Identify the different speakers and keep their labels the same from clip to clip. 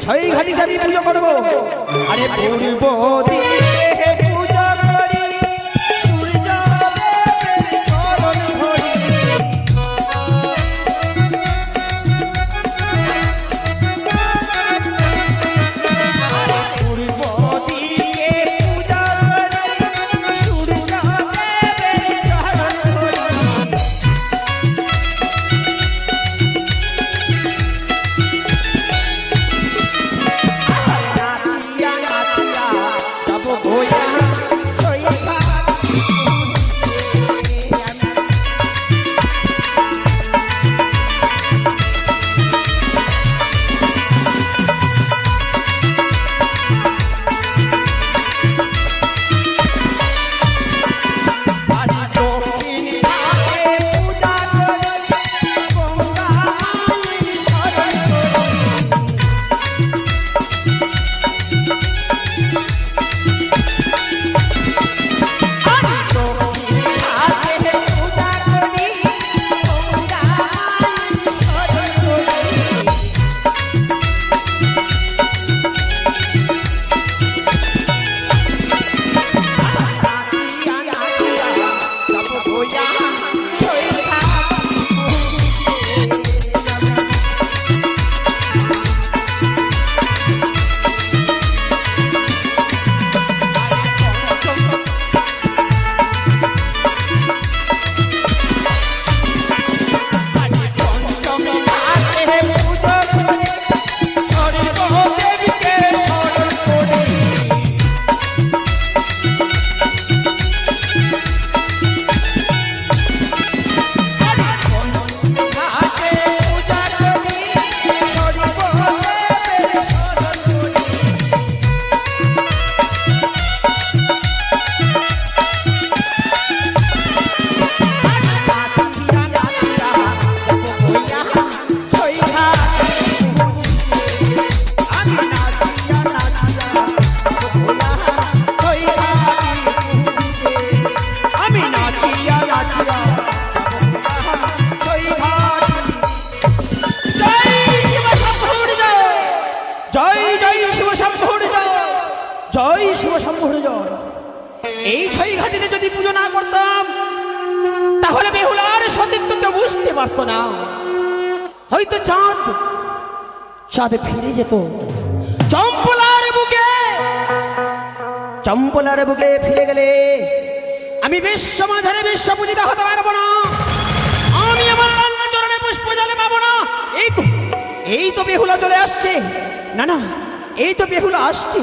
Speaker 1: ছয় ঘাটিতে আমি পুজো করবো। আরে পূর্ব দিকে পুজো করি সূর্য দেবের চরণ ধরি। পূর্ব দিকে পুজো করি সূর্য দেবের চরণ ধরি। এই ছয় ঘাটিতে যদি পুজো না করতাম তাহলে বেহুলার সতীত্ব কেউ বুঝতে পারতো না। হয়তো চাঁদ ফিরে যেত চম্পলার বুকে ফিরে গেলে আমি বিশ্ব মাঝারে বিশ্ব পূজিত হতে পারবো না। আমি আমার রাঙ্গা চরণে পুষ্প জলে পাবো না। এই তো বেহুলা চলে আসছে। না এই তো বেহুলা আসছে।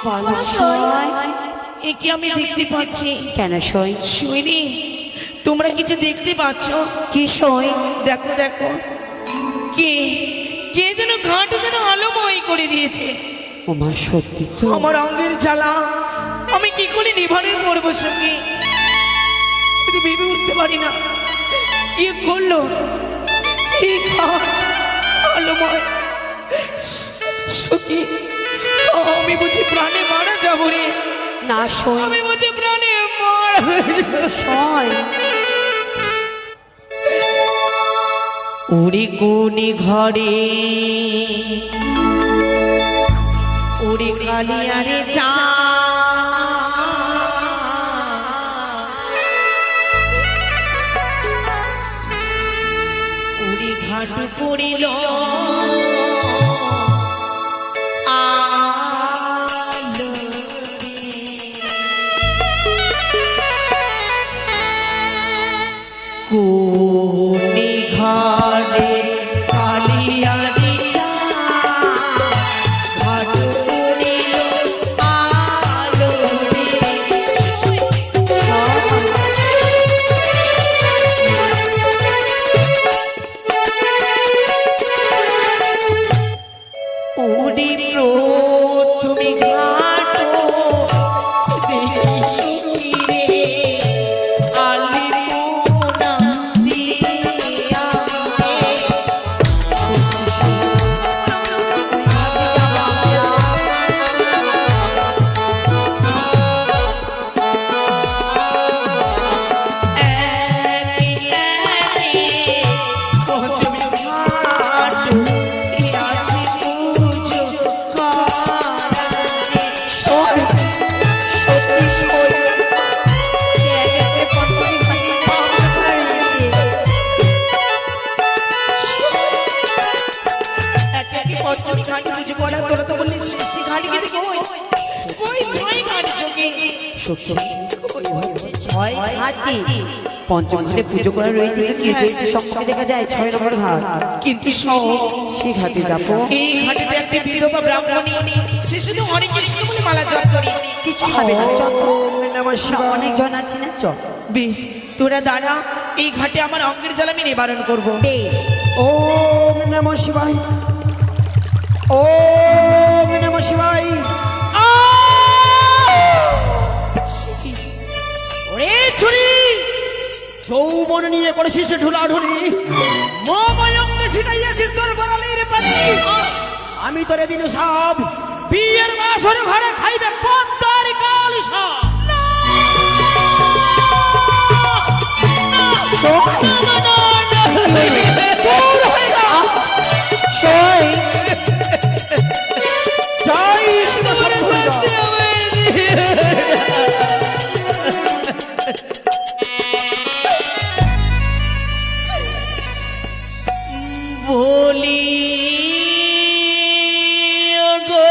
Speaker 2: বলো সই।
Speaker 3: এ কি আমি দেখতে পাচ্ছি?
Speaker 2: কেন সই?
Speaker 3: শুইনি, তোমরা কিছু দেখতে পাচ্ছ?
Speaker 2: কি সই?
Speaker 3: দেখো দেখো, কে কে যেন ঘাট যেন আলোময় করে দিয়েছে।
Speaker 2: ও মা, সত্যি তো?
Speaker 3: আমার অঙ্গের জ্বালা আমি কি করে নিবারণ করবো সঙ্গে? আমি ভেবে উঠতে পারি না কি করলো এই ঘাট আলোময় সখী। আমি বুঝি প্রাণে মারা যাবো রে।
Speaker 2: না সই,
Speaker 3: আমি বুঝি প্রাণে মারা
Speaker 2: সই।
Speaker 3: উড়ি কোনি ঘরে উড়ি কালিয়ারে চা উড়ি ঘাট পড়িল কোনি ঘাটে কালিয়ারি চা ঘাট পড়িল আলো রে। উড়ি প্রথমে ঘাট দেখি সখী রে আলিপুনা দিয়া একি একি পঞ্চমী ঘাট দিয়াছি পুজো করারে।
Speaker 2: সই, সত্যি সই। একে একে পঞ্চমী ঘাটে পৌঁছে রয়েছে।
Speaker 3: একে পঞ্চমী ঘাটে পুজো করা, তোরা তো বললি ষষ্ঠী ঘাটে কিন্তু কই ওই ছয় ঘাট চোখে
Speaker 2: সত্যি ছয় ঘাটে পঞ্চম ঘাটে পুজো করা রয়েছে। তো কি হয়েছে? সম্পর্কে দেখা যায় 6 নম্বর ঘাট।
Speaker 3: কিন্তু সব
Speaker 2: সেই ঘাটে যাবো।
Speaker 3: এই ঘাটেতে একটি বিধবা ব্রাহ্মণী, সে শুধু হরে কৃষ্ণ বলে মালা জপ করে।
Speaker 2: কিছু হবে না, চল তো। আমরা অনেক জন আছি না, চল।
Speaker 3: বেশ, তোরা দাঁড়া, এই ঘাটে আমার অঙ্গের জ্বালা আমি নিবারণ করবো।
Speaker 2: বেশ।
Speaker 1: ওম নমঃ শিবায়, ওম নমঃ শিবায়। ওরে ছুরি, যৌবন নিয়ে করেছিস ঢুলাঢুলি, মময়ঙ্গে ছিটাইয়াছিস তোর গরালের পানি। আমি তোরে দিন সব বিয়ের বাসর ঘরে খাইবে পদ্মার কাল সব। দূর হয়ে যা।
Speaker 2: সই।
Speaker 1: জয় শিব শম্ভু জয়।
Speaker 3: বলি গো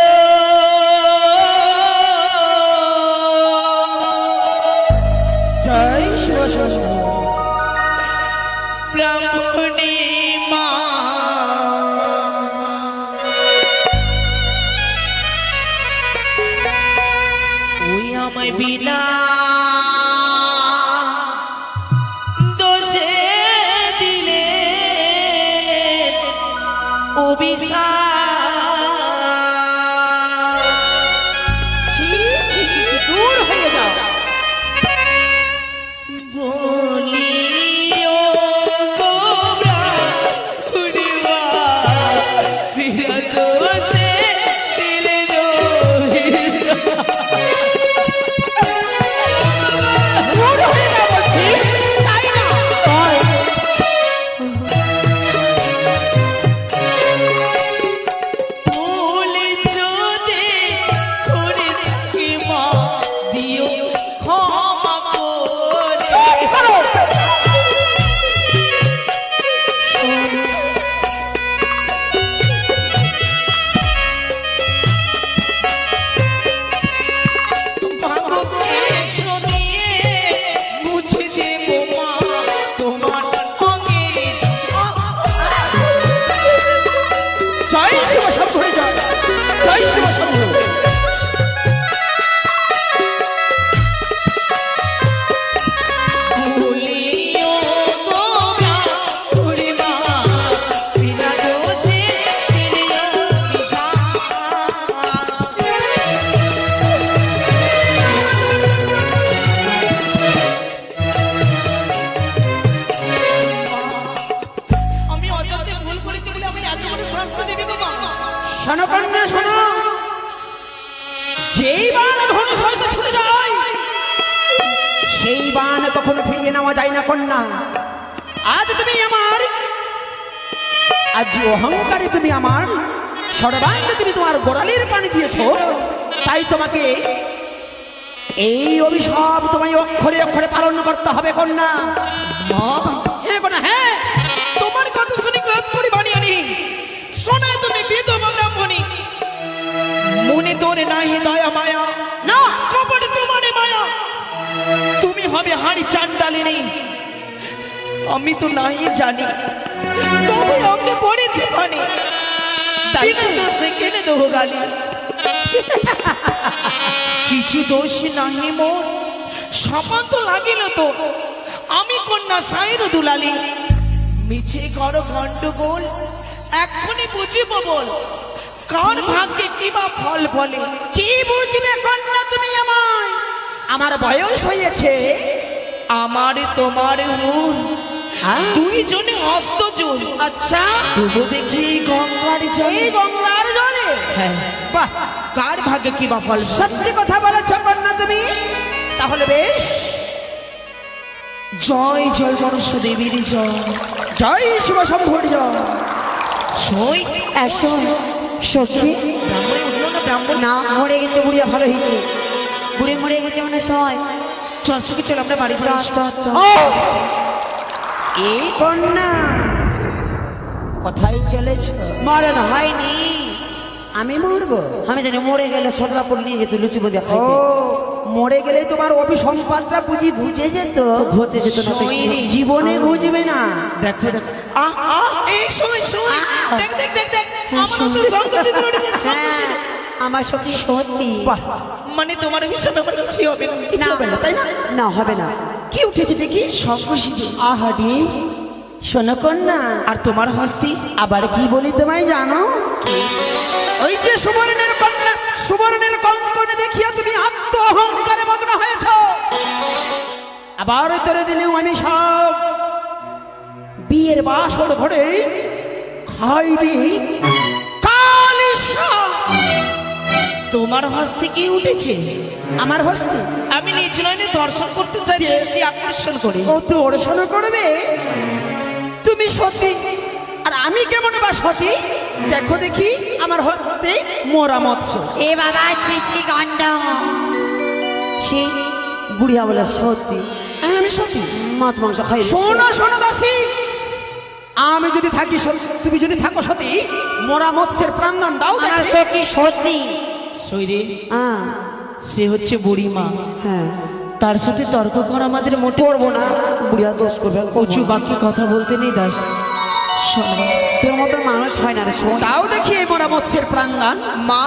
Speaker 1: জয় শিব শম্ভু।
Speaker 3: ব্রাহ্মণী মা, ওই আমায় বিনা দোষে দিলে অভিশাপ।
Speaker 1: ছি ছি ছি, দূর হয়ে যাও।
Speaker 3: বলি ও গো ব্রাহ্মণী মা, বিনা দোষে দিলে অভিশাপ।
Speaker 1: কখনো ফিরিয়ে নেওয়া যায় না কন্যা। আজ তুমি আমার, আজ অহংকারে তুমি আমার সর্বাঙ্গে তুমি তোমার গোড়ালির পানি দিয়েছো, তাই তোমাকে এই অভিশাপ তোমায় অক্ষরে অক্ষরে পালন করতে হবে কন্যা।
Speaker 3: মা,
Speaker 1: হ্যাঁ কন্যা, হ্যাঁ।
Speaker 3: তোমার কথা শুনে ক্রোধ করি বানিয়ে নি, শোনায় তুমি বিধবা ব্রাহ্মণী, মনে তোর নাহি দয়া মায়া,
Speaker 1: না
Speaker 3: কপট তোমারে মায়া, তুমি হবে হাড়ি চান্ডালিনী। আমি তো নাই জানি, তবে অঙ্গে পড়েছে পানি,
Speaker 1: তাই
Speaker 3: বিনা দোষে কেনে দেবো গালি। কিছু দোষ নাহি মোর, সমান তো লাগিল তো, আমি কন্যা সাইর দুলালি। মিছে করো গন্ডগোল, এক্ষুনি বুঝিব বল, কার ভাগ্যে কি বা ফল ফলে।
Speaker 1: কি বুঝবে কন্যা তুমি আমায়? আমার বয়স হয়েছে,
Speaker 3: আমার তোমার হুন
Speaker 1: হ্যাঁ?
Speaker 3: দুইজনে হস্ত জোর,
Speaker 1: আচ্ছা
Speaker 3: তবু দেখি এই গঙ্গার
Speaker 1: এই
Speaker 3: জলে,
Speaker 1: গঙ্গার জলে,
Speaker 3: হ্যাঁ,
Speaker 1: বাহ,
Speaker 3: কার ভাগ্যে কি বা ফল ফলে।
Speaker 1: সত্যি কথা বলেছ কন্যা তুমি। তাহলে বেশ,
Speaker 3: জয় জয় মনুষ্য দেবীর জয়,
Speaker 1: জয় শিব শম্ভুর জয়।
Speaker 3: সই
Speaker 2: একশো সখী
Speaker 3: ব্রাহ্মণী উঠলো না, ব্রাহ্মণ
Speaker 2: না, মরে গেছে বুড়িয়া, ভালো হয়েছে, বুড়ি মরে গেছে মানে সয়।
Speaker 3: চল সখী, চল আমরা বাড়ি
Speaker 2: চল চল চল।
Speaker 1: ও এই কন্যা কোথায় চলেছ?
Speaker 2: মরণ হয়নি,
Speaker 1: আমি মরবো?
Speaker 2: আমি জানি মরে গেলে সদরাপুর নিয়ে যেত লুচি বোঝা
Speaker 1: ও,
Speaker 2: খাইতে।
Speaker 1: মরে গেলে তোমার অভিসম্পাদটা বুঝি ঘুচে যেত?
Speaker 2: ঘুচে যেত না তো কি
Speaker 3: সইনি।
Speaker 2: হতো?
Speaker 1: জীবনে ঘুচবে না।
Speaker 3: দেখো দেখো, এই সই সই, দেখ দেখ দেখ দেখ, আমার
Speaker 2: শোন।
Speaker 3: তো সংকোচিত রয়েছে,
Speaker 2: হ্যাঁ, আমার সখী সত্যি।
Speaker 1: বাহ,
Speaker 3: মানে তোমার অভিশাপে আমার কিছুই হবে না।
Speaker 1: কিছু হবে না, তাই না?
Speaker 2: না হবে না।
Speaker 1: কি উঠেছে দেখি?
Speaker 3: সংকোচিত।
Speaker 1: আহাডি, শোনো কন্যা,
Speaker 3: আর তোমার হস্তি
Speaker 1: আবার কি বলি তোমায় জানো? ওই যে সুবর্ণের কন্যা, সুবর্ণের কঙ্কনে দেখিয়া তুমি আত্ম অহংকারে মগ্ন হয়েছ। আবার তোরে দিলেও আমি সব বিয়ের বাসর ঘরে খাইবি কালিশা।
Speaker 3: তোমার হস্তে কি উঠেছে?
Speaker 1: আমার হস্তে
Speaker 3: আমি নিজ নয়নে দর্শন করতে চাই, দৃষ্টি আকর্ষণ করে।
Speaker 1: ও তো দর্শন করবে? তুমি সতী, আর আমি কেমন বা সতী? দেখো দেখি আমার হস্তে মোরা মৎস্য।
Speaker 2: এ বাবা, চিচি গন্ধ। সে বুড়িয়া বলে সত্যি,
Speaker 1: আমি সতী।
Speaker 2: মাছ মাংস খাই।
Speaker 1: শোনো শোনো দাসী, আমি যদি থাকি তুমি যদি থাকো সতী, মোরা মৎস্যের প্রাণদান দাও
Speaker 2: আমার
Speaker 1: দেখি।
Speaker 2: সখী সত্যি।
Speaker 3: সইরে,
Speaker 2: হ্যাঁ
Speaker 3: সে হচ্ছে বুড়ি মা,
Speaker 2: হ্যাঁ,
Speaker 3: তার সাথে তর্ক করা আমাদের মোটে
Speaker 2: করবো না। বুড়িয়া দোষ করবে,
Speaker 3: কচু বাক্যে কথা বলতে নেই দাস। শোনো,
Speaker 2: তোর মতো মানুষ হয় না রে, শোন।
Speaker 1: তাও দেখি এই মোরা মৎস্যের প্রাণদান।
Speaker 3: মা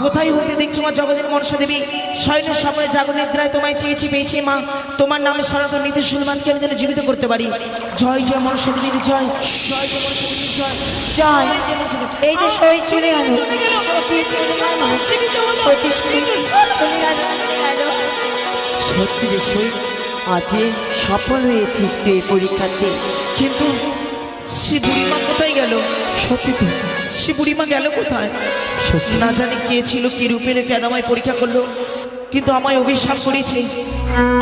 Speaker 3: কোথায় হইতে দেখছো মা জগতের মনসা দেবী, শয়নের সময় জাগর নিদ্রায় তোমায় চেয়েছি পেয়েছি মা, তোমার নামে সরাসরি নির্দেশন মাঝকে আমি যেন জীবিত করতে পারি। জয় জয় মনসা দেবীর জয়, জয় জয় মনসা দেবীর জয়,
Speaker 2: জয়।
Speaker 3: জয় মনসা দেবী।
Speaker 2: এই যে সই চলে গেল,
Speaker 3: চলে গেল, জীবিত হলো।
Speaker 2: সত্যি চলে গেল।
Speaker 3: সত্যি রে সই,
Speaker 2: আজ সফল হয়েছিস তুই এই পরীক্ষাতে।
Speaker 3: কিন্তু সে বুড়িমা কোথায় গেল?
Speaker 2: সত্যি তো,
Speaker 3: সে বুড়িমা গেল কোথায়?
Speaker 2: সত্যি।
Speaker 3: না জানি কে ছিল, কি রূপে কেন আমায় পরীক্ষা করলো, কিন্তু আমায় অভিশাপ করেছে।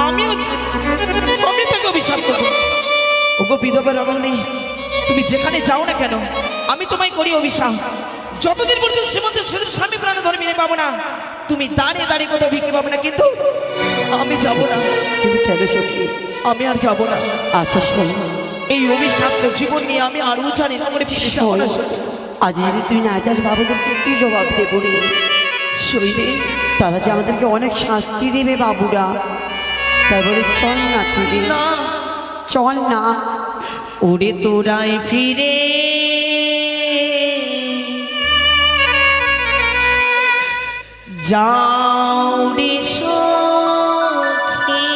Speaker 3: আমি তাকে অভিশাপ করবো। ওগো বিধবার অভাব নেই, তুমি যেখানে যাও না কেন আমি তোমায় করি অভিশাপ। যতদিন পর্যন্ত শ্রীমন্তের স্বামী প্রাণ ধর্মী পাবো না, তুমি দাঁড়িয়ে দাঁড়িয়ে কোথাও ভিক্ষে পাবো না, কিন্তু আমি যাব না,
Speaker 2: তুমি কেন সখী?
Speaker 3: আমি আর যাব না।
Speaker 2: আচ্ছা শোন,
Speaker 3: এই অভিশাপ্ত জীবন নিয়ে আমি আরও জানি না করে ফিরে যাবো না।
Speaker 2: আজ যদি তুই না যাস, বাবুদেরকে কি জবাব দেবো রে?
Speaker 3: শরীরে
Speaker 2: তারা যে আমাদেরকে অনেক শাস্তি দেবে বাবুরা। তারপরে চল না তুই,
Speaker 3: না,
Speaker 2: চল না।
Speaker 3: ওরে তোরাই ফিরে যাও রে সখী,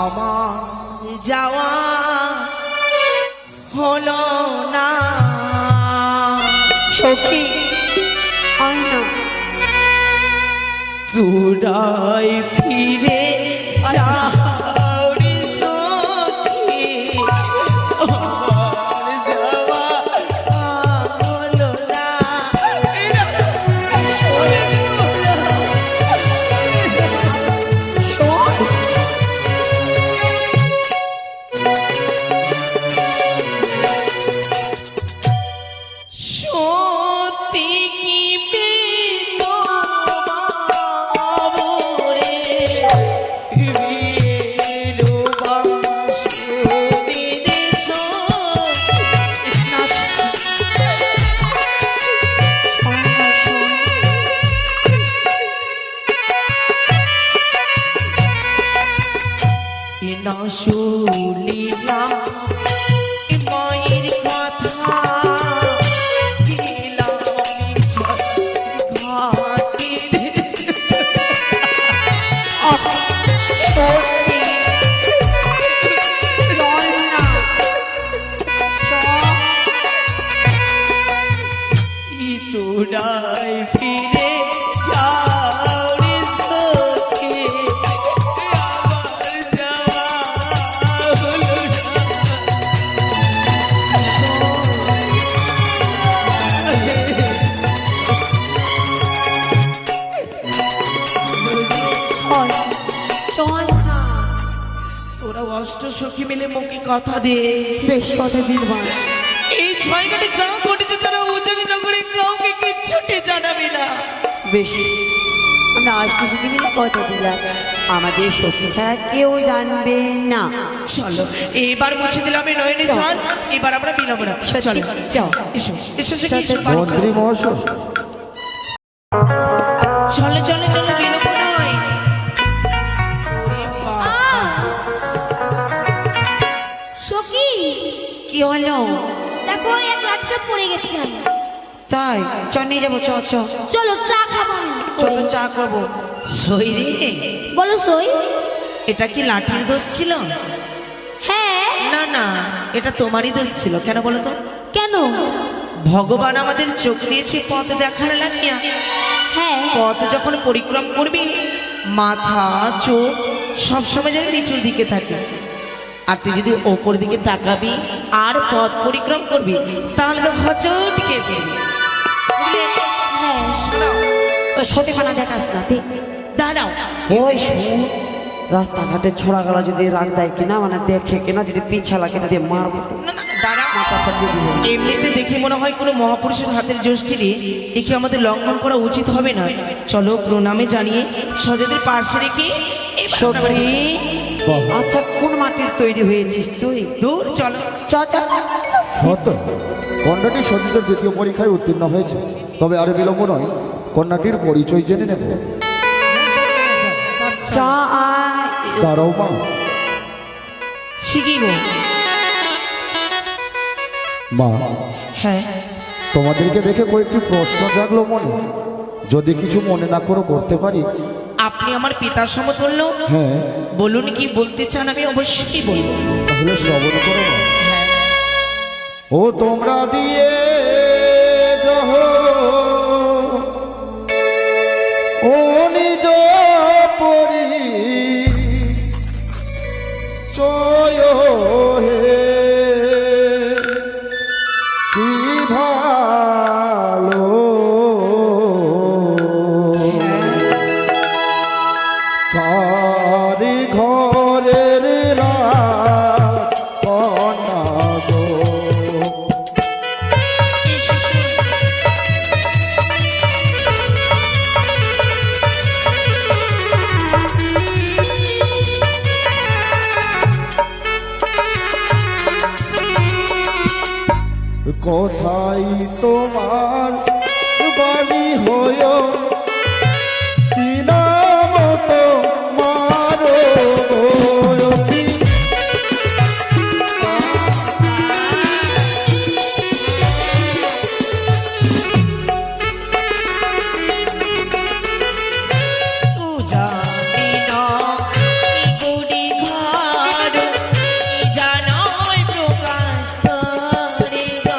Speaker 3: আমার যাওয়া হলো না।
Speaker 2: সখী আয় না,
Speaker 3: তোরাই ফিরে যাও রে সখী, আমার যাওয়া হলো না। সত্যি কি বিতমাবরে এলো বাঁশুরির না শুনিলা মায়ের কথা দিলাম ঘাটের
Speaker 2: সত্যি চল না চল।
Speaker 3: তোরাই ফিরে যাও রে সখী আমার যাওয়া হলো
Speaker 2: চল চল না।
Speaker 3: তোরা অষ্ট সখী মিলে মুখে কথা দে
Speaker 2: বেশ কথা দিলবান।
Speaker 3: এই 6 ঘাটে যা ঘটেছে তারা উজানি নগরে কাউকে কিচ্ছুটি জানাবে না।
Speaker 2: বেশ আমরা আজকে মিলে কথা দিলাম আমাদের সখী ছাড়া কেউ জানবে না।
Speaker 3: চলো এবার মুছে দিলাম এই নয়নে
Speaker 2: চল।
Speaker 3: চল এবার আমরা বিলম্ব না চলো
Speaker 2: যাও।
Speaker 3: এসো এসো সখী,
Speaker 2: চল,
Speaker 3: এসো
Speaker 2: চল,
Speaker 3: বাড়ি চলো।
Speaker 4: মন্ত্রী মহাশয়,
Speaker 3: চলো চলো চলো বিলম্ব নয়।
Speaker 5: সখী
Speaker 2: কি হলো?
Speaker 5: দেখো এক আটকে পড়ে গেছি আমি।
Speaker 2: তাই চ নিয়ে যাবো চ চ
Speaker 5: চলো চা খাবো আমি।
Speaker 2: চল তো চা করবো।
Speaker 3: সই রে
Speaker 5: বলো সই।
Speaker 3: এটা কি লাঠির দোষ ছিল?
Speaker 5: হ্যাঁ।
Speaker 3: না না এটা তোমারই দোষ ছিল। কেন বলো তো?
Speaker 5: কেন?
Speaker 3: ভগবান আমাদের চোখ দিয়েছে পথ দেখার লাগিয়া।
Speaker 5: হ্যাঁ।
Speaker 3: পথ যখন পরিক্রম করবি মাথা চোখ সবসময় যেন নিচের দিকে থাকে, আর তুই যদি ওপর দিকে তাকাবি আর পথ পরিক্রম করবি তাহলে তো হচট খেয়ে পড়বি। বুঝলে?
Speaker 5: হ্যাঁ।
Speaker 3: শোনাও,
Speaker 2: তো সতীমানা দেখাস না দেখ।
Speaker 3: দাঁড়াও।
Speaker 2: ওই শুন রাস্তাঘাটে ছোড়া গলা যদি রাগ দেয় কিনা মানে দেখে কিনা যদি পিছা লাগে দিয়ে মারবো।
Speaker 3: না না দাঁড়াও।
Speaker 2: মাথাটা দিয়ে দিবো।
Speaker 3: এমনিতে দেখে মনে হয় কোনো মহাপুরুষের হাতের জোষ্ঠীরে একে আমাদের লঙ্ঘন করা উচিত হবে না। চলো প্রণামে জানিয়ে সজাদের পাশে রেখে এবার আমরা
Speaker 2: সখী
Speaker 4: বাহ।
Speaker 2: আচ্ছা কোন মাটির তৈরি হয়েছিস তুই?
Speaker 3: দূর চলো।
Speaker 2: চ চ চ।
Speaker 4: সত্য কন্যাটি সতীদের দ্বিতীয় পরীক্ষায় উত্তীর্ণ হয়েছে, তবে আর বিলম্ব নয়, কন্যাটির পরিচয় জেনে নেব।
Speaker 2: চ আয়।
Speaker 4: দাঁড়াও মা,
Speaker 3: শিখি গো।
Speaker 4: মা
Speaker 3: হ্যাঁ
Speaker 4: তোমাদেরকে দেখে কয়েকটি প্রশ্ন জাগলো মনে, যদি কিছু মনে না করো করতে পারি?
Speaker 3: আপনি আমার পিতার সমতুল্য।
Speaker 4: হ্যাঁ,
Speaker 3: বলুন কি বলতে চান, আমি অবশ্যই বলবো।
Speaker 4: তাহলে শ্রবণ করো মা। ও তোমরা দিয়ে যাহ ও নিজ পরি চয় হে কি ভালো কারি ঘরের কন্যা গো। কোথায় তোমার বাড়ি হয় কি নাম তোমার গো?
Speaker 3: জানি না কি গড়ি ঘর, কি জানাই প্রকাশ করে গা।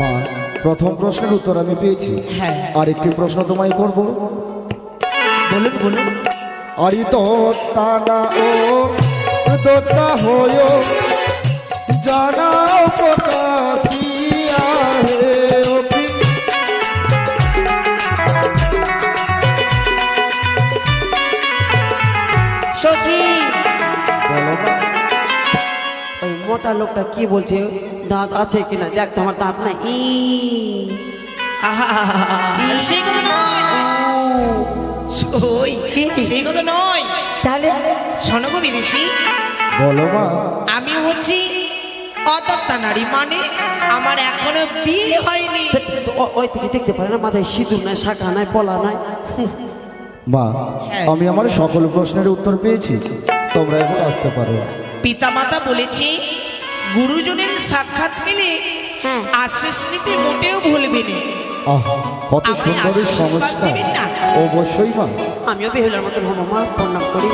Speaker 4: মা, প্রথম প্রশ্নের উত্তর আমি পেয়েছি।
Speaker 3: হ্যাঁ।
Speaker 4: আর একটি প্রশ্ন তোমায় করব।
Speaker 3: বলুন বলুন।
Speaker 4: আরি তো তানা ও দোতা হয়ো জানা প্রকাশিয়া হে অপি।
Speaker 2: সখী,
Speaker 4: বলো মা।
Speaker 2: ওই মোটা লোকটা কি বলছে? দাঁত আছে কিনা দেখ তো, আমার দাঁত নাই।
Speaker 3: আহা, সেই কথা নয় সই, সেই কথা নয়।
Speaker 2: তাহলে
Speaker 3: শোনো গো বিদেশি,
Speaker 4: বলো মা।
Speaker 3: আমি হচ্ছি অতত্তা নারী, মানে আমার এখনো বিয়ে হয়নি।
Speaker 2: ওই থেকে দেখতে পারে না, মাথায় সিঁদুর নাই, শাখা নাই, পলা নাই।
Speaker 4: মা, আমি আমার সকল প্রশ্নের উত্তর পেয়েছি, তোমরা এবার আসতে পারো।
Speaker 3: পিতামাতা বলেছে গুরুজনের সাক্ষাৎ পেলে
Speaker 2: হ্যাঁ।
Speaker 3: আশিস নিতে মোটেও ভুলবে না।
Speaker 4: আহ, কত
Speaker 3: আপনি
Speaker 4: সুন্দরী
Speaker 3: আশীর্বাদ
Speaker 4: সংস্কার।
Speaker 3: দিবেন না?
Speaker 4: অবশ্যই মা।
Speaker 2: আমিও বেহুলার মতন হবো মা, প্রণাম করি।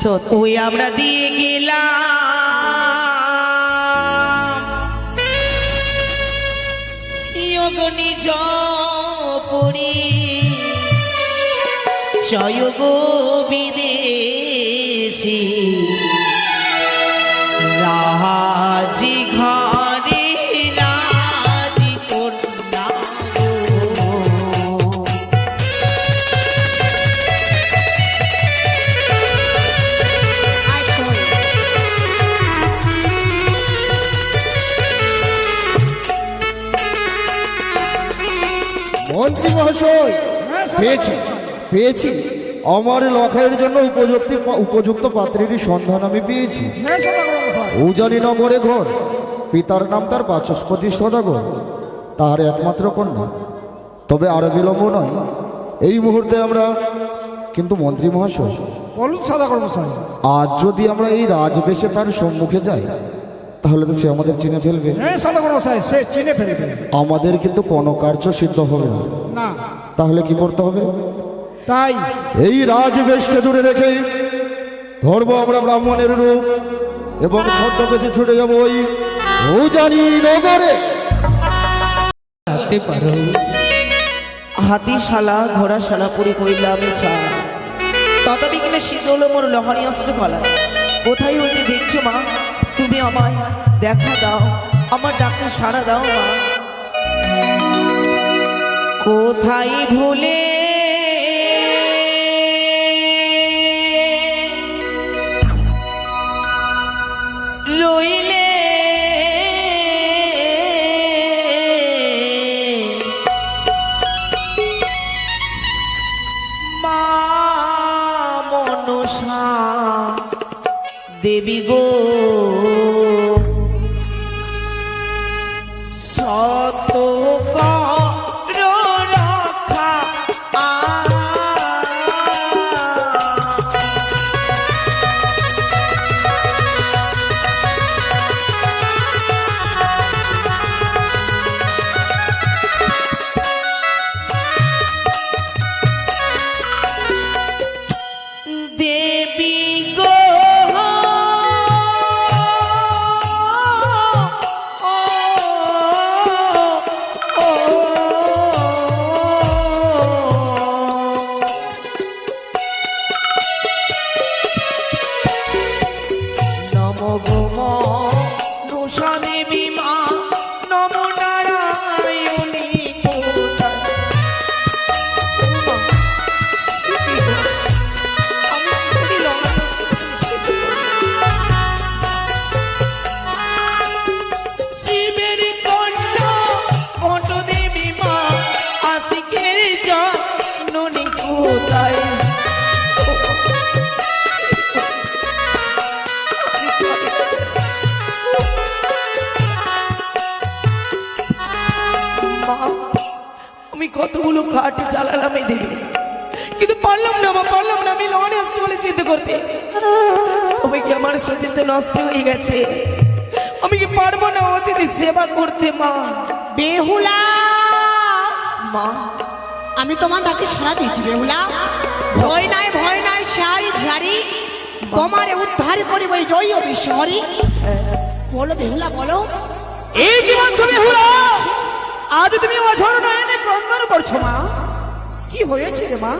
Speaker 2: সত্যি
Speaker 3: ওই আমরা দিয়ে গেলাম যোগনি জপরি জয় গো বিদেশি রাজি ঘরে রাজি কন্যা গো।
Speaker 4: মন্ত্রী মহাশয়, পেয়েছি পেয়েছি আমার লখাইয়ের জন্য উপযুক্ত পাত্রীর সন্ধান আমি পেয়েছি। উজানি নগরে ঘর, পিতার নাম তার বাচস্পতি সদাগর, তার একমাত্র কন্যা। তবে আর বিলম্ব নয়, এই মুহূর্তে আমরা কিন্তু মন্ত্রী মহাশয়,
Speaker 6: বলুন সদাগর মশাই।
Speaker 4: আজ যদি আমরা এই রাজবেশে তার সম্মুখে যাই, তাহলে তো সে আমাদের চিনে ফেলবে।
Speaker 6: হ্যাঁ সদাগর মশাই, সে চিনে ফেলবে।
Speaker 4: আমাদের কিন্তু কোনো কার্য সিদ্ধ হবে না।
Speaker 6: না,
Speaker 4: তাহলে কি করতে হবে?
Speaker 6: তাই
Speaker 4: এই রাজবেশকে দূরে রেখে ধরবো আমরা ব্রাহ্মণের রূপ এবং ছদ্মবেশে ছুটে যাবো ওই উজানি নগরে।
Speaker 3: হাতি শালা ঘোড়া শালা পুরি কইলাম ছা তথাপি কিনা শীতল মোর লহরি আসতে পালা। কোথায় হইতে দেখছো মা? তুমি আমায় দেখা দাও, আমার ডাকে সাড়া দাও মা। কোথায় ভুলে রইলে মা মনসা দেবী গো, সত কর রক্ষা দেবী গো। নম গো মনসা দেবী মা, নম নারায়ণী কোথায়। শিবের কন্যা অট দেবী মা, আস্তিকের জননী কোথায়। মা, আমি কতগুলো কাঠ জ্বালালাম এই দেবী, কিন্তু পারলাম না মা, পারলাম না। আমি লন আসতে বলে চিন্তা করতে, তবে কি আমার সচিন্তা নষ্ট হয়ে গেছে। আমি কি পারবো না অতিথি সেবা করতে মা?
Speaker 1: বেহুলা,
Speaker 3: মা
Speaker 1: আমি তোমার ডাকে সাড়া দিয়েছি বেহুলা। ভয় নাই সারি ঝাড়ি তোমারে উদ্ধার করিব এই জয় বিশ্বহরি। বলো বেহুলা বলো, এই জীবন ছবি হলো আজ তুমি অঝর নয়নে ক্রন্দন করছো মা, কি হয়েছে রে মা?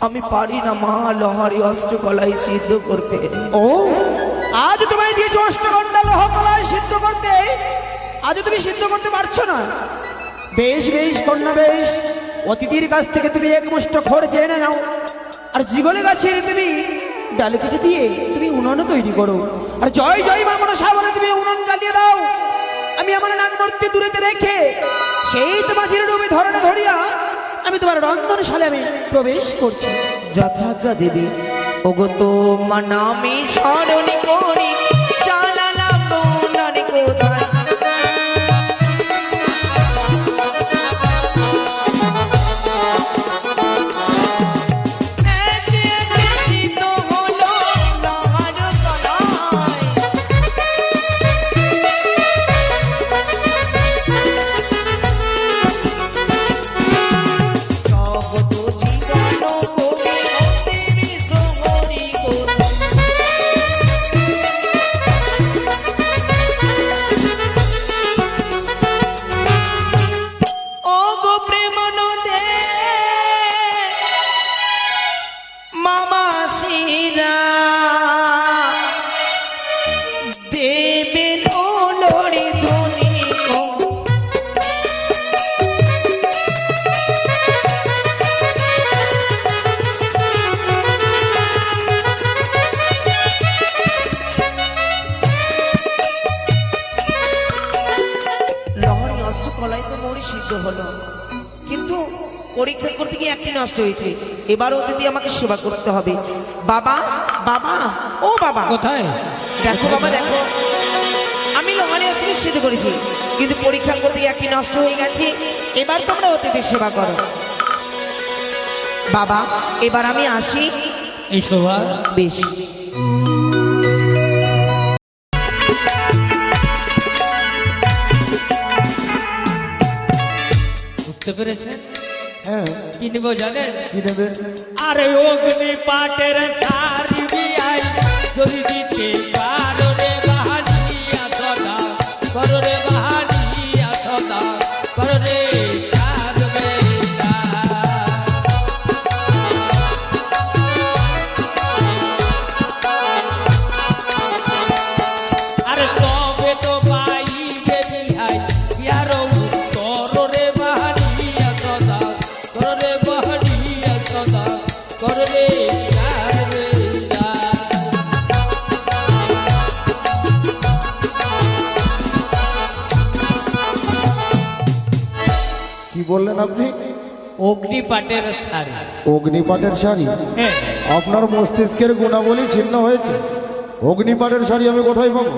Speaker 3: আমি পারি না মা লোহারি অষ্টকলাই সিদ্ধ করতে।
Speaker 1: ও আজ তোমায় দিয়েছে অষ্টগন্ধা লোহ কলায় সিদ্ধ করতে, আজ তুমি সিদ্ধ করতে পারছো না। বেশ বেশ কন্যা বেশ, অতিথির কাছ থেকে তুমি এক মুষ্ট খড় চেয়ে এনে নাও, আর জিগলে গাছের তুমি ডাল কেটে দিয়ে তুমি উনুন তৈরি করো, আর জয় জয় মা মনসা বলে তুমি উনুন জ্বালিয়ে দাও। আমি আমার নাগমূর্তি দূরেতে রেখে সেই তোমার রূপে ধরনে ধরিয়া আমি তোমার রন্ধনশালে আমি প্রবেশ করছি।
Speaker 3: যথাজ্ঞা দেবী, ওগো তোমার নামে স্মরণ করি চালালাম নানি কোথায়। কিন্তু পরীক্ষা করতে গিয়ে একটি নষ্ট হয়েছে, এবারও দিদি আমাকে সেবা করতে হবে। বাবা বাবা ও বাবা,
Speaker 1: কোথায়?
Speaker 3: দেখো বাবা দেখো, আমি লোহানি অস্ত্র সিদ্ধ করেছি, কিন্তু পরীক্ষা করতে গিয়ে একটি নষ্ট হয়ে গেছে, এবার তোমরা অতিথির সেবা করো। বাবা এবার আমি আসি।
Speaker 1: এই শোভা
Speaker 3: বেশ।
Speaker 1: বুঝতে পেরেছেন?
Speaker 4: হ্যাঁ,
Speaker 1: কি নিব জানেন?
Speaker 4: কি নেবে?
Speaker 1: আরে অগ্নি পাটের সারি বিয়াই যদি দিতে পারো রে বাহানিয়া সদা, করো রে বাহানিয়া সদা, করো রে সাধবে দা। আরে তবে তো পাইবে বিহাই ইয়ার উত্তর রে বাহানিয়া সদা, করো রে বাহানিয়া সদা, করো রে সাধবে দা।
Speaker 4: কি বললেন আপনি?
Speaker 1: অগ্নিপাটের শাড়ি।
Speaker 4: অগ্নিপাটের শাড়ি?
Speaker 1: হ্যাঁ,
Speaker 4: আপনার মস্তিষ্কের গুণাবলী ছিন্ন হয়েছে। অগ্নিপাটের শাড়ি আমি কোথায় পাবো?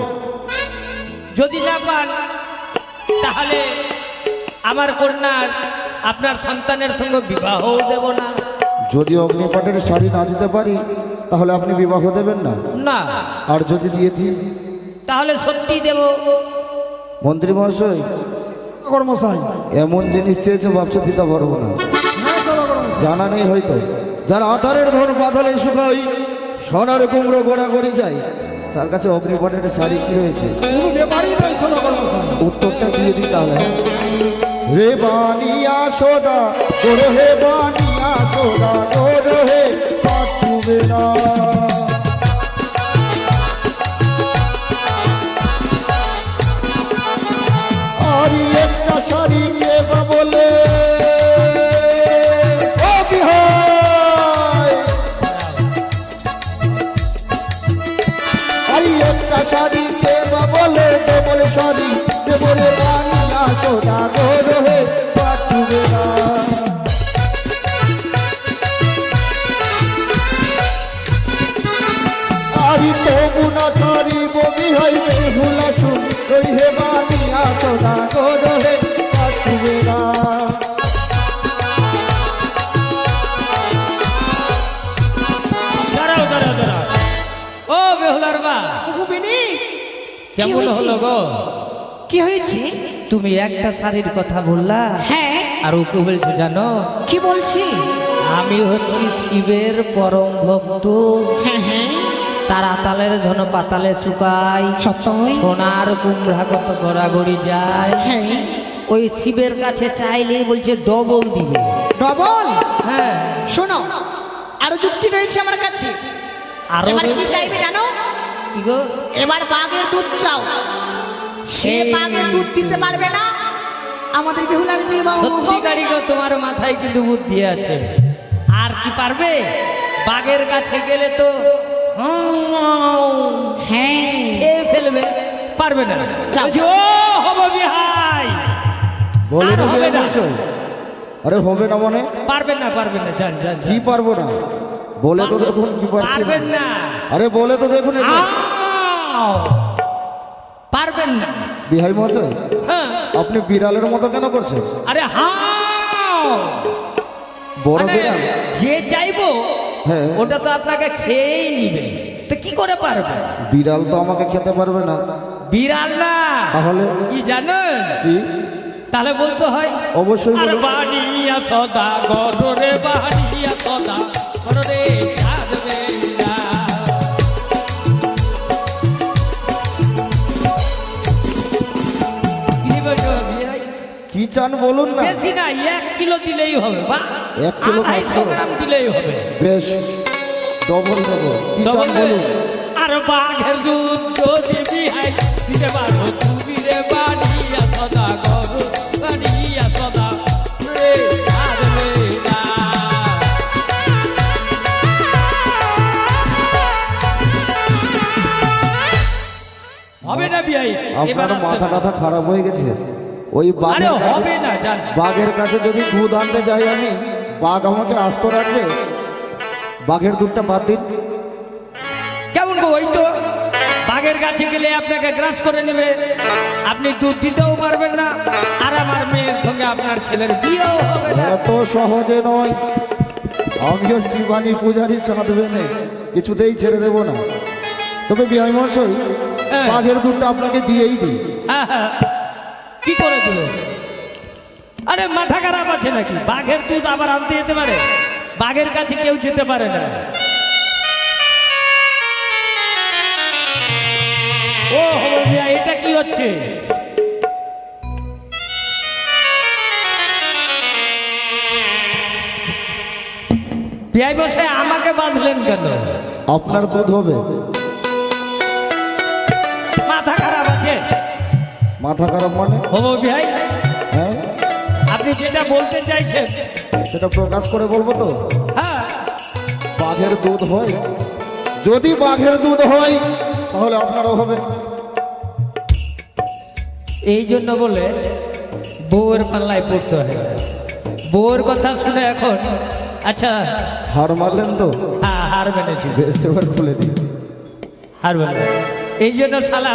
Speaker 1: যদি না পান তাহলে আমার কন্যার আপনার সন্তানের সঙ্গে বিবাহ দেব না।
Speaker 4: যদি অগ্নিপাটের শাড়ি না দিতে পারি তাহলে আপনি বিবাহ দেবেন না?
Speaker 1: না,
Speaker 4: আর যদি দিয়ে দিই?
Speaker 1: তাহলে সত্যি দেব।
Speaker 4: মন্ত্রী মহাশয়,
Speaker 6: কর্মচারী
Speaker 4: এমন জিনিস চেয়েছে ভাবছে দিতে পারবো না।
Speaker 6: হ্যাঁ সদাগর মশাই।
Speaker 4: জানা নেই হয়তো, যার আধারের ধন বাঁধলে শুকাই, সোনার কুমড়ো গোড়া করে যায়, তার কাছে অগ্নিপাটের শাড়ি কি রয়েছে?
Speaker 6: কোনো ব্যাপারই নয় সদাগর মশাই।
Speaker 4: উত্তরটা দিয়ে দিই তাহলে। রে বানিয়া সোদা গোর হে বানিয়া সোদা গোর হে পাঠুবে না। আর একটা শাড়ি কে বা বলে ও বিহাই, আর একটা শাড়ি কে বা বলে দেবলে শাড়ি দেবলে বানিয়া সোদা গোর হে পাঠুবে না। আরি তবু না ছাড়িব বিহাই বেহুলা শুন ওই হে বানিয়া সোদা গোর হে পাঠুবে না।
Speaker 1: দাঁড়াও দাঁড়াও দাঁড়াও, ও বেহুলার মা,
Speaker 3: রুবিনী,
Speaker 1: কেমন হলো গো?
Speaker 3: কি হয়েছে?
Speaker 1: তুমি একটা শাড়ির কথা বললা,
Speaker 3: হ্যাঁ
Speaker 1: আর ওকে বলছো জানো
Speaker 3: কি বলছি?
Speaker 1: আমি হচ্ছি শিবের পরম ভক্ত।
Speaker 3: হ্যাঁ হ্যাঁ তারা তালের ধন পাতালে চুকায়,
Speaker 2: সত্যই
Speaker 3: সোনার কুমড়া কত গড়াগড়ি যায়।
Speaker 2: হ্যাঁ
Speaker 3: ওই শিবের কাছে চাইলেই বলছে ডবল দিবে।
Speaker 2: ডবল।
Speaker 3: হ্যাঁ,
Speaker 2: শোনো, আরো যুক্তি রয়েছে আমার কাছে।
Speaker 3: আরো
Speaker 2: এবার কি
Speaker 3: রয়েছে?
Speaker 2: চাইবে জানো?
Speaker 3: কি গো?
Speaker 2: এবার বাঘের দুধ চাও। সে
Speaker 3: এই
Speaker 2: বাঘের দুধ দিতে পারবে না, আমাদের বেহুলার বিবাহ হবে।
Speaker 3: সত্যিকারই গো, তোমার মাথায় কিন্তু বুদ্ধি আছে। আর কি পারবে? বাঘের কাছে গেলে তো
Speaker 2: হ্যাঁ
Speaker 3: খেয়ে ফেলবে, পারবে না।
Speaker 2: যাও।
Speaker 3: বলছে, ও হব বিহাই,
Speaker 4: বলে
Speaker 3: আর
Speaker 4: তো
Speaker 3: হবে না।
Speaker 4: মশাই। আরে হবে না মানে
Speaker 3: পারবেন না, পারবেন না, যান যান
Speaker 4: কি
Speaker 3: যান।
Speaker 4: পারবো না? বলে তো দেখুন কি পারছি না।
Speaker 3: পারবেন না।
Speaker 4: আরে বলে তো দেখুন এটা।
Speaker 3: আও! পারবেন না।
Speaker 4: বিহাই মশাই,
Speaker 3: হ্যাঁ,
Speaker 4: আপনি বিড়ালের মতো কেন করছেন?
Speaker 3: আরে হাও!
Speaker 4: বড়
Speaker 3: মানে
Speaker 4: বিড়াল।
Speaker 3: যে চাইবো
Speaker 4: হ্যাঁ।
Speaker 3: ওটা তো আপনাকে খেয়েই নিবে, তো কি করে পারবে?
Speaker 4: বিড়াল তো আমাকে খেতে পারবে না।
Speaker 3: বিড়াল না,
Speaker 4: তাহলে
Speaker 3: কি জানেন?
Speaker 4: কি?
Speaker 3: তাহলে বলতে হয়
Speaker 4: অবশ্যই
Speaker 3: আর
Speaker 4: বলুন।
Speaker 3: বানিয়া সদা গরে বানিয়া সদা গরে ছাড়বে না। কি বলছো বিয়াই?
Speaker 4: কি চান বলুন না।
Speaker 3: বেশি না, 1 কিলো দিলেই হবে, বা
Speaker 4: 1 কিলো
Speaker 3: 250 গ্রাম দিলেই হবে।
Speaker 4: বেশ, ডবল দেবো। কি চান
Speaker 3: ডবল
Speaker 4: বলুন।
Speaker 3: আর বাঘের দুধ যদি বিহাই দিতে পারো তুমি রে বানিয়া সদা গরু বানিয়া সদা রে ছাড়বে না। হবে না বিয়াই, এবার
Speaker 4: আপনার মাথা টাথা খারাপ হয়ে গেছে। ওই
Speaker 3: আরে
Speaker 4: বাঘের
Speaker 3: হবে
Speaker 4: কাছে,
Speaker 3: না, জান।
Speaker 4: বাঘের কাছে যদি দুধ আনতে যাই আমি, বাঘ আমাকে আস্ত রাখবে। বাঘের দুধটা বাদ দিন।
Speaker 3: কেমন গো? ওই তো বাঘের কাছে গেলে আপনাকে গ্রাস করে নেবে, আপনি দুধ দিতেও পারবেন না, আর আমার মেয়ের সঙ্গে আপনার ছেলের বিয়েও হবে না।
Speaker 4: এত সহজে নয়। আমিও শিবানী পূজারি চাঁদ বেনে কিছুতেই ছেড়ে দেব না। তবে বিহাই মশাই,
Speaker 3: হ্যাঁ।
Speaker 4: বাঘের দুধটা আপনাকে দিয়েই দিই।
Speaker 3: হ্যাঁ, হ্যাঁ। কি করে দিল? আরে মাথা খারাপ আছে নাকি? বাঘের দুধ আবার আনতে যেতে পারে? বাঘের কাছে কেউ যেতে পারে না। ও হবে মিয়া, এটা কি হচ্ছে? বিয়াই বসে আমাকে বাঁধলেন কেন?
Speaker 4: আপনার দুধ হবে।
Speaker 3: মাথা খারাপ আছে?
Speaker 4: মাথা খারাপ মানে?
Speaker 3: হবো বিয়াই,
Speaker 4: হ্যাঁ,
Speaker 3: আপনি যেটা বলতে চাইছেন।
Speaker 4: সেটা প্রকাশ করে বলবো তো।
Speaker 3: হ্যাঁ,
Speaker 4: বাঘের দুধ হয়, যদি বাঘের দুধ হয় তাহলে আপনারও হবে।
Speaker 3: এই জন্য বলে বউয়ের পাল্লায় পড়তে হয় না। বউয়ের কথা শুনে এখন আচ্ছা
Speaker 4: হার মারলেন তো?
Speaker 3: হার মেনেছি,
Speaker 4: বেশ, এবার খুলে দিই।
Speaker 3: হার মেনে এই জন্য শালা